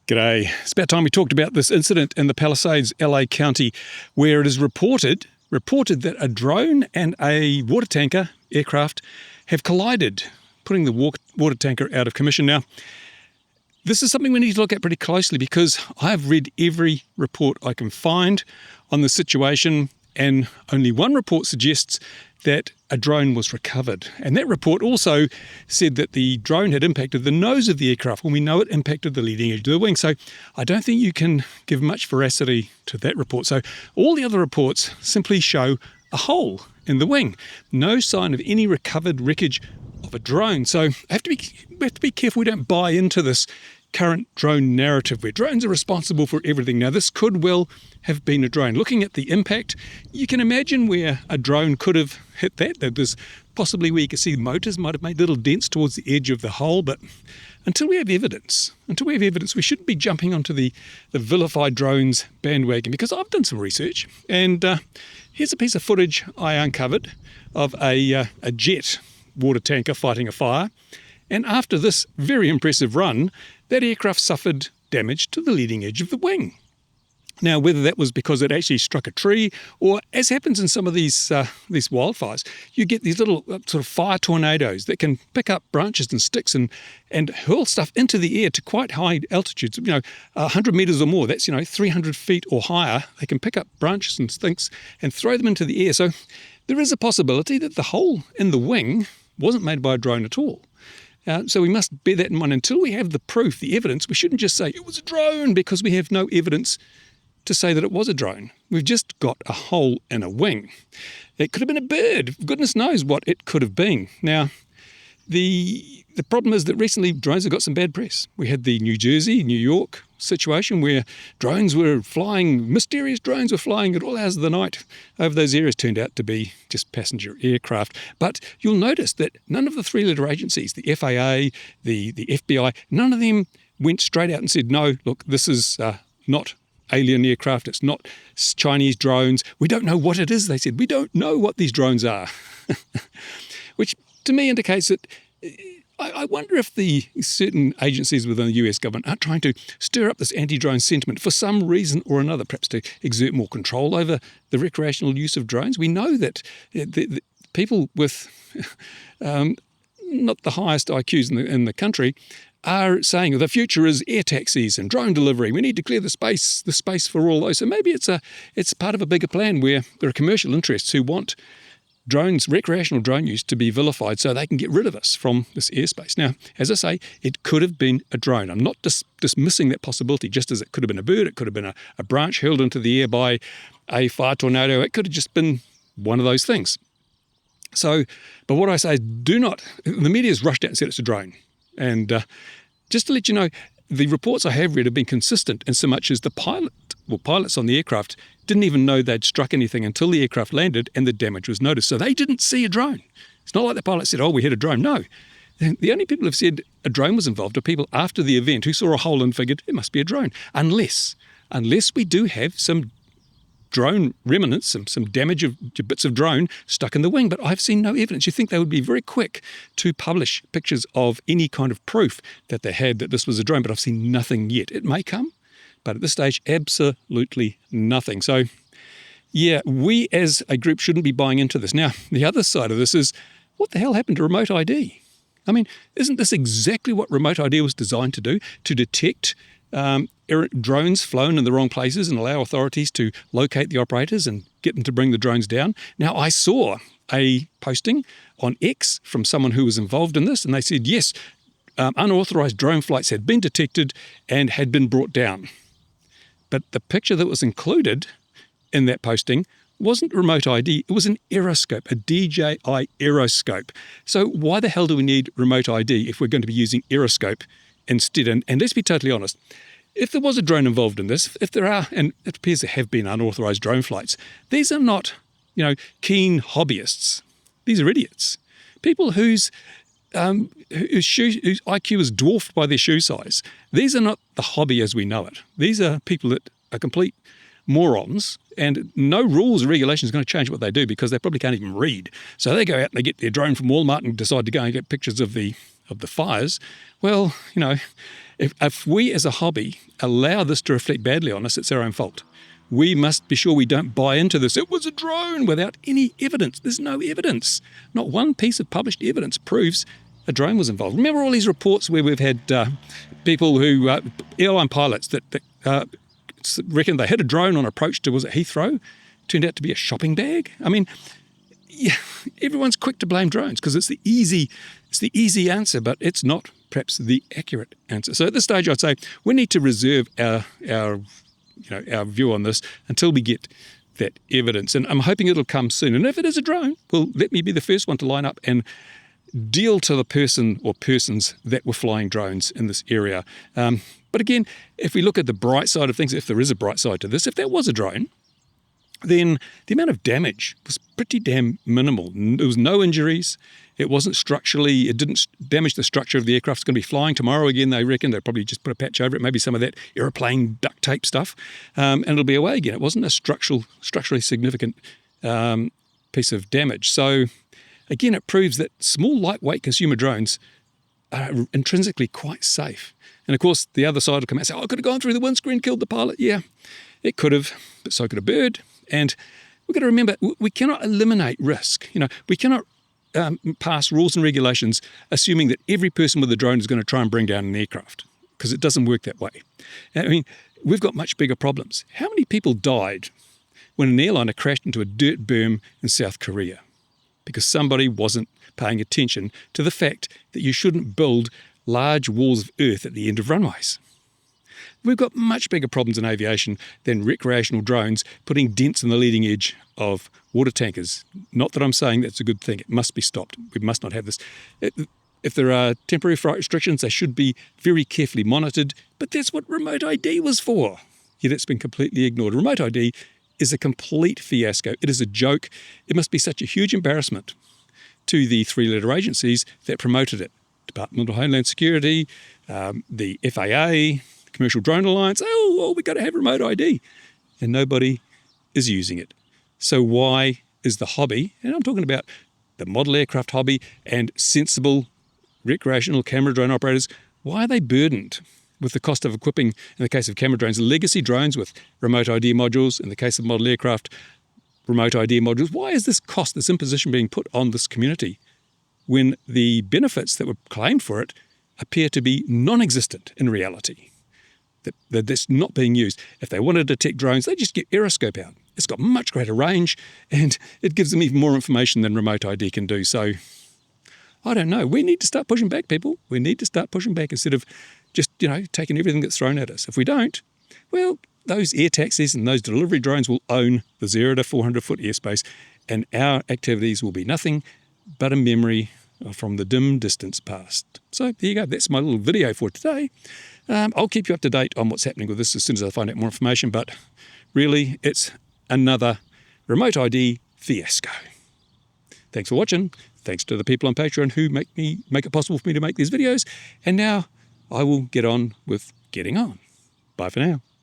G'day. It's about time we talked about this incident in the Palisades, LA County, where it is reported that a drone and a water tanker aircraft have collided, putting the water tanker out of commission. Now, this is something we need to look at pretty closely because I've read every report I can find on the situation, and only one report suggests that a drone was recovered. And that report also said that the drone had impacted the nose of the aircraft when we know it impacted the leading edge of the wing. So I don't think you can give much veracity to that report. So all the other reports simply show a hole in the wing. No sign of any recovered wreckage of a drone. So we have to be careful we don't buy into this current drone narrative where drones are responsible for everything. Now, this could well have been a drone. Looking at the impact, you can imagine where a drone could have hit that. There's possibly where you can see the motors might have made little dents towards the edge of the hole, but until we have evidence, we shouldn't be jumping onto the vilified drones bandwagon, because I've done some research, and here's a piece of footage I uncovered of a jet water tanker fighting a fire. And after this very impressive run, that aircraft suffered damage to the leading edge of the wing. Now, whether that was because it actually struck a tree, or as happens in some of these wildfires, you get these little sort of fire tornadoes that can pick up branches and sticks and hurl stuff into the air to quite high altitudes, 100 meters or more. That's, 300 feet or higher. They can pick up branches and sticks and throw them into the air. So there is a possibility that the hole in the wing wasn't made by a drone at all. So we must bear that in mind. Until we have the proof, the evidence, we shouldn't just say it was a drone, because we have no evidence to say that it was a drone. We've just got a hole in a wing. It could have been a bird. Goodness knows what it could have been. Now, the problem is that recently drones have got some bad press. We had the New Jersey, New York situation where mysterious drones were flying at all hours of the night over those areas. Turned out to be just passenger aircraft. But you'll notice that none of the three-letter agencies, the FAA, the FBI, none of them went straight out and said, no, look, this is not alien aircraft, it's not Chinese drones. We don't know what it is, they said. We don't know what these drones are. Which to me indicates that I wonder if the certain agencies within the US government are trying to stir up this anti-drone sentiment for some reason or another, perhaps to exert more control over the recreational use of drones. We know that the people with not the highest IQs in the country are saying the future is air taxis and drone delivery. We need to clear the space for all those. So maybe it's part of a bigger plan where there are commercial interests who want drones, recreational drone use, to be vilified so they can get rid of us from this airspace. Now, as I say, it could have been a drone. I'm not dismissing that possibility, just as it could have been a bird, it could have been a branch hurled into the air by a fire tornado. It could have just been one of those things. So, but what I say is the media's rushed out and said it's a drone. And just to let you know, the reports I have read have been consistent in so much as the pilots on the aircraft didn't even know they'd struck anything until the aircraft landed and the damage was noticed. So they didn't see a drone. It's not like the pilot said, we hit a drone. No. The only people who have said a drone was involved are people after the event who saw a hole and figured it must be a drone. Unless we do have some drone remnants, some damage of bits of drone stuck in the wing, but I've seen no evidence. You think they would be very quick to publish pictures of any kind of proof that they had that this was a drone, but I've seen nothing yet. It may come, but at this stage, absolutely nothing. So, yeah, we as a group shouldn't be buying into this. Now, the other side of this is, what the hell happened to remote ID? I mean, isn't this exactly what remote ID was designed to do? To detect drones flown in the wrong places and allow authorities to locate the operators and get them to bring the drones down. Now, I saw a posting on X from someone who was involved in this, and they said, yes, unauthorized drone flights had been detected and had been brought down. But the picture that was included in that posting wasn't remote ID, it was an Aeroscope, a DJI Aeroscope. So why the hell do we need remote ID if we're going to be using Aeroscope instead? And let's be totally honest, if there was a drone involved in this, if there are, and it appears there have been unauthorized drone flights, these are not, keen hobbyists. These are idiots. People whose IQ is dwarfed by their shoe size. These are not the hobby as we know it. These are people that are complete morons, and no rules or regulations are going to change what they do because they probably can't even read. So they go out and they get their drone from Walmart and decide to go and get pictures of the of the fires, well, if we as a hobby allow this to reflect badly on us, it's our own fault. We must be sure we don't buy into this. It was a drone without any evidence. There's no evidence. Not one piece of published evidence proves a drone was involved. Remember all these reports where we've had people who, airline pilots that reckon they hit a drone on approach to, was it Heathrow? Turned out to be a shopping bag. I mean, yeah, everyone's quick to blame drones because it's the easy answer, but it's not perhaps the accurate answer. So at this stage, I'd say we need to reserve our view on this until we get that evidence. And I'm hoping it'll come soon. And if it is a drone, well, let me be the first one to line up and deal to the person or persons that were flying drones in this area. But again, if we look at the bright side of things, if there is a bright side to this, if that was a drone, then the amount of damage was pretty damn minimal. There was no injuries. It wasn't structurally, it didn't damage the structure of the aircraft. It's going to be flying tomorrow again, they reckon. They'll probably just put a patch over it, maybe some of that aeroplane duct tape stuff, and it'll be away again. It wasn't a structurally significant piece of damage. So again, it proves that small, lightweight consumer drones are intrinsically quite safe. And of course, the other side will come out and say, oh, it could have gone through the windscreen, killed the pilot. Yeah, it could have, but so could a bird. And we've got to remember, we cannot eliminate risk. We cannot pass rules and regulations assuming that every person with a drone is going to try and bring down an aircraft, because it doesn't work that way. I mean, we've got much bigger problems. How many people died when an airliner crashed into a dirt berm in South Korea? Because somebody wasn't paying attention to the fact that you shouldn't build large walls of earth at the end of runways. We've got much bigger problems in aviation than recreational drones putting dents in the leading edge of water tankers. Not that I'm saying that's a good thing. It must be stopped. We must not have this. If there are temporary flight restrictions, they should be very carefully monitored. But that's what remote ID was for. Yet it's been completely ignored. Remote ID is a complete fiasco. It is a joke. It must be such a huge embarrassment to the three-letter agencies that promoted it. Department of Homeland Security, the FAA, Commercial Drone Alliance. Oh, well, we've got to have remote ID. And nobody is using it. So why is the hobby, and I'm talking about the model aircraft hobby and sensible recreational camera drone operators, why are they burdened with the cost of equipping, in the case of camera drones, legacy drones with remote ID modules, in the case of model aircraft, remote ID modules? Why is this cost, this imposition being put on this community when the benefits that were claimed for it appear to be non-existent in reality? That that's not being used. If they want to detect drones, they just get Aeroscope out. It's got much greater range and it gives them even more information than remote ID can do. So I don't know. We need to start pushing back, people. We need to start pushing back instead of just, taking everything that's thrown at us. If we don't, well, those air taxis and those delivery drones will own the 0 to 400-foot airspace, and our activities will be nothing but a memory from the dim distance past. So there you go. That's my little video for today. I'll keep you up to date on what's happening with this as soon as I find out more information, but really it's another remote ID fiasco. Thanks for watching. Thanks to the people on Patreon who make it possible for me to make these videos. And now I will get on with getting on. Bye for now.